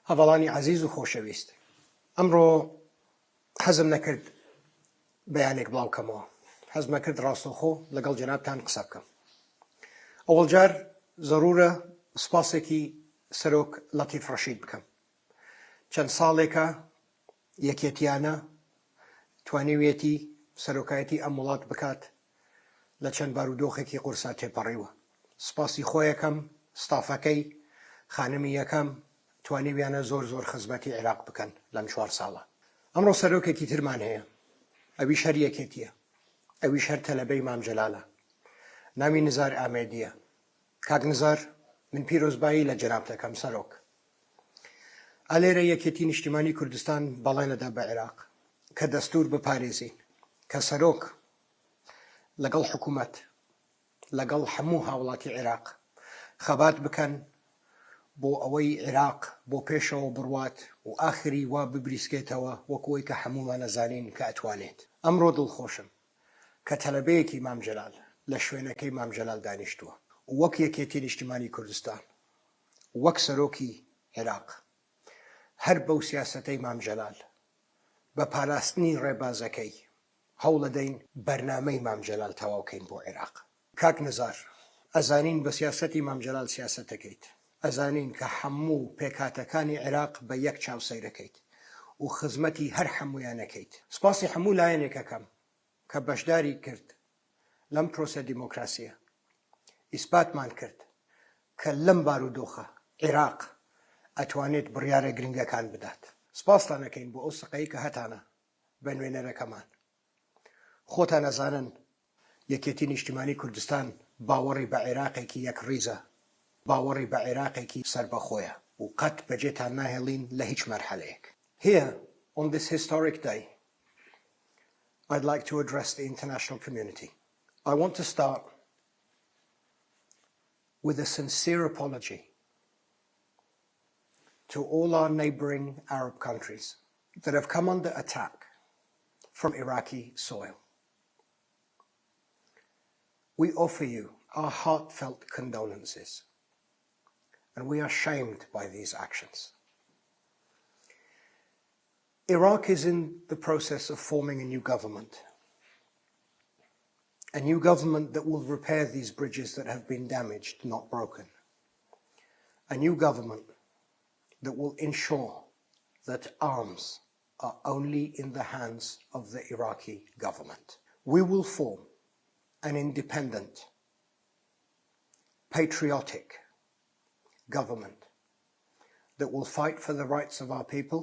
هەڤەڵانی عەزیز و خۆشەویست، ئەمڕۆ حەزم نەکرد بەیانێک بڵاو کەمەوە، حەزم نەکرد ڕاستەوخۆ لەگەڵ جەنابتان قسە بکەم. ئەوەڵ جار زەڕورە سپاسێکی سەرۆک لەتیف ڕەشید بکەم. چەند ساڵێکە یەکێتیانە توانیوێتی سەرۆکایەتی ئەم وڵات بکات لە چەند بارودۆخێکی قورسا تێپەڕیوە. سپاسی خۆیەکەم، ستافەکەی، خانمی یەکەم توانیویانە زۆر خزمەتی عێراق بکەن لەم 4 ساڵە. ئەمڕۆ سەرۆکێکی ترمان هەیە، ئەویش هەر یەکێتیە، ئەویش هەر تەلەبەی مام جەلالە، ناوی نزار ئامێدیە. کاک نزار، من پیرۆزبایی لە جەناب دەکەم سەرۆک. ئالێرە یەکێتی نیشتمانیی کوردستان بەڵێنەدا بە عێراق کە دەستور بپارێزین، کە سەرۆک لەگەڵ حکومەت، لەگەڵ هەموو هاوڵاتی عێراق خەبات بکەن بۆ ئەوەی عێراق بۆ پێشەوە بڕوات و ئاخری وا ببریسکێتەوە وەکوەی کە هەموومان نەزانین کە ئەتوانێت. ئەمڕۆ دڵخۆشم کە تەلەبەیەکی مام جەلال لە شوێنەکەی مام جەلال دانیشتووە، وەک یەکێتی نیشتمانیی کوردستان، وەک سەرۆکی عێراق، هەر بەو سیاسەتەی مام جەلال بە پاراستنی ڕێبازەکەی هەوڵ دەدەین بەرنامەی مام جەلال تەواوکەین بۆ عێراق. کاک نزار، ئەزانین بە سیاسەتی مام جەلال سیاسەت دەکەیت، ئەزانین کە هەموو پێکهاتەکانی عێراق بە یەک چاوسەیرەکەیت و خزمەتی هەر هەموویانەکەیت. سپاسی هەموو لایەنێکەکەم کە بەشداری کرد لەم پرۆسە دیمۆکراسیە، ئیسپاتمان کرد کە لەم بارودۆخە عێراق ئەتوانێت بڕیارە گرنگەکان بدات. سپاستان دەکەین بۆ ئەو سقەی کە هەتانە بە نوێنەرەکەمان. خۆتان ئەزانن یەکێتی نیشتمانیی کوردستان باوەڕی بە عێراقێکی یەک ڕیزە، باوەڕی بە عێراقێکی سەربەخۆیە و قەت بەجێتان ناهێڵین لە هیچ مەرحەلەیەک. Here, on this historic day, I'd like to address the international community. I want to start with a sincere apology to all our neighboring Arab countries that have come under attack from Iraqi soil. We offer you our heartfelt condolences, and we are shamed by these actions. Iraq is in the process of forming a new government that will repair these bridges that have been damaged, not broken. A new government that will ensure that arms are only in the hands of the Iraqi government. We will form an independent, patriotic government that will fight for the rights of our people,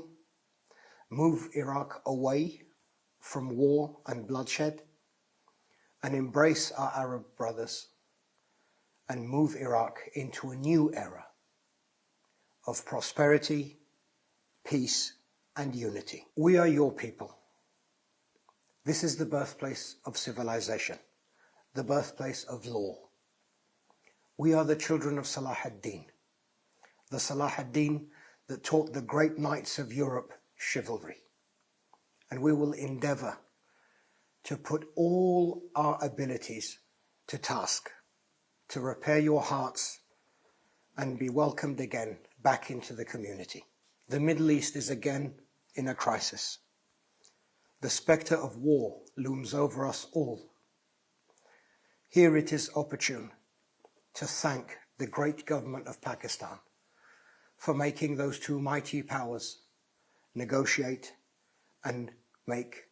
move Iraq away from war and bloodshed, and embrace our Arab brothers, and move Iraq into a new era of prosperity, peace, and unity. We are your people. This is the birthplace of civilization, the birthplace of law. We are the children of Salah ad-Din, the Salah ad-Din that taught the great knights of Europe chivalry. And we will endeavor to put all our abilities to task, to repair your hearts and be welcomed again back into the community. The Middle East is again in a crisis. The spectre of war looms over us all. Here it is opportune to thank the great government of Pakistan for making those two mighty powers negotiate and make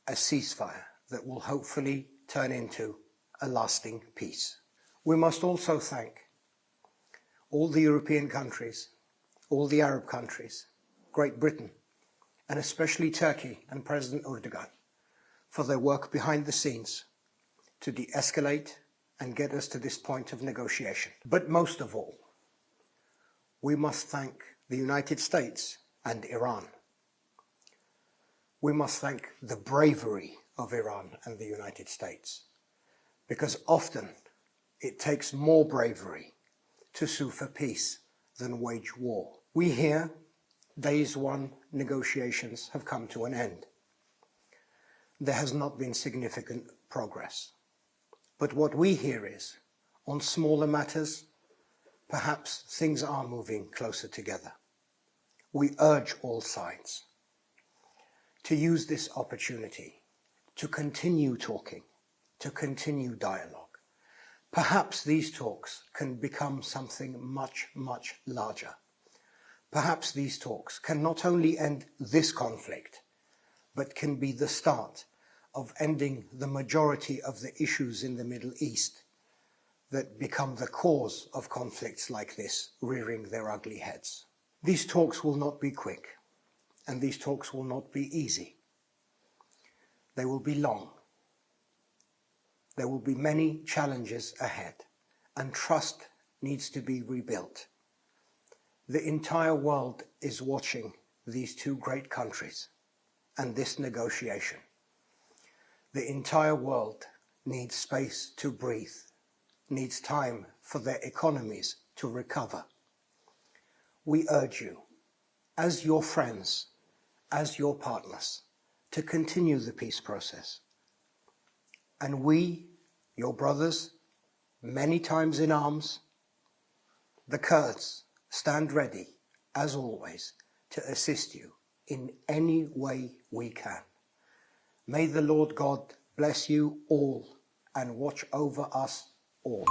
a ceasefire that will hopefully turn into a lasting peace. We must also thank all the European countries, all the Arab countries, Great Britain, and especially Turkey and President Erdogan for their work behind the scenes to de-escalate and get us to this point of negotiation. But most of all, we must thank the United States and Iran. We must thank the bravery of Iran and the United States, because often it takes more bravery to sue for peace than wage war. We hear Days 1 negotiations have come to an end. There has not been significant progress. But what we hear is, on smaller matters, perhaps things are moving closer together. we urge all sides to use this opportunity to continue talking, to continue dialogue. Perhaps these talks can become something much, much larger. Perhaps these talks can not only end this conflict, but can be the start of ending the majority of the issues in the Middle East that become the cause of conflicts like this rearing their ugly heads. These talks will not be quick, and these talks will not be easy. They will be long. There will be many challenges ahead, and trust needs to be rebuilt. The entire world is watching these two great countries and this negotiation. The entire world needs space to breathe, needs time for their economies to recover. We urge you, as your friends, as your partners, to continue the peace process. And we, your brothers, many times in arms, the Kurds, stand ready, as always, to assist you in any way we can. May the Lord God bless you all and watch over us all.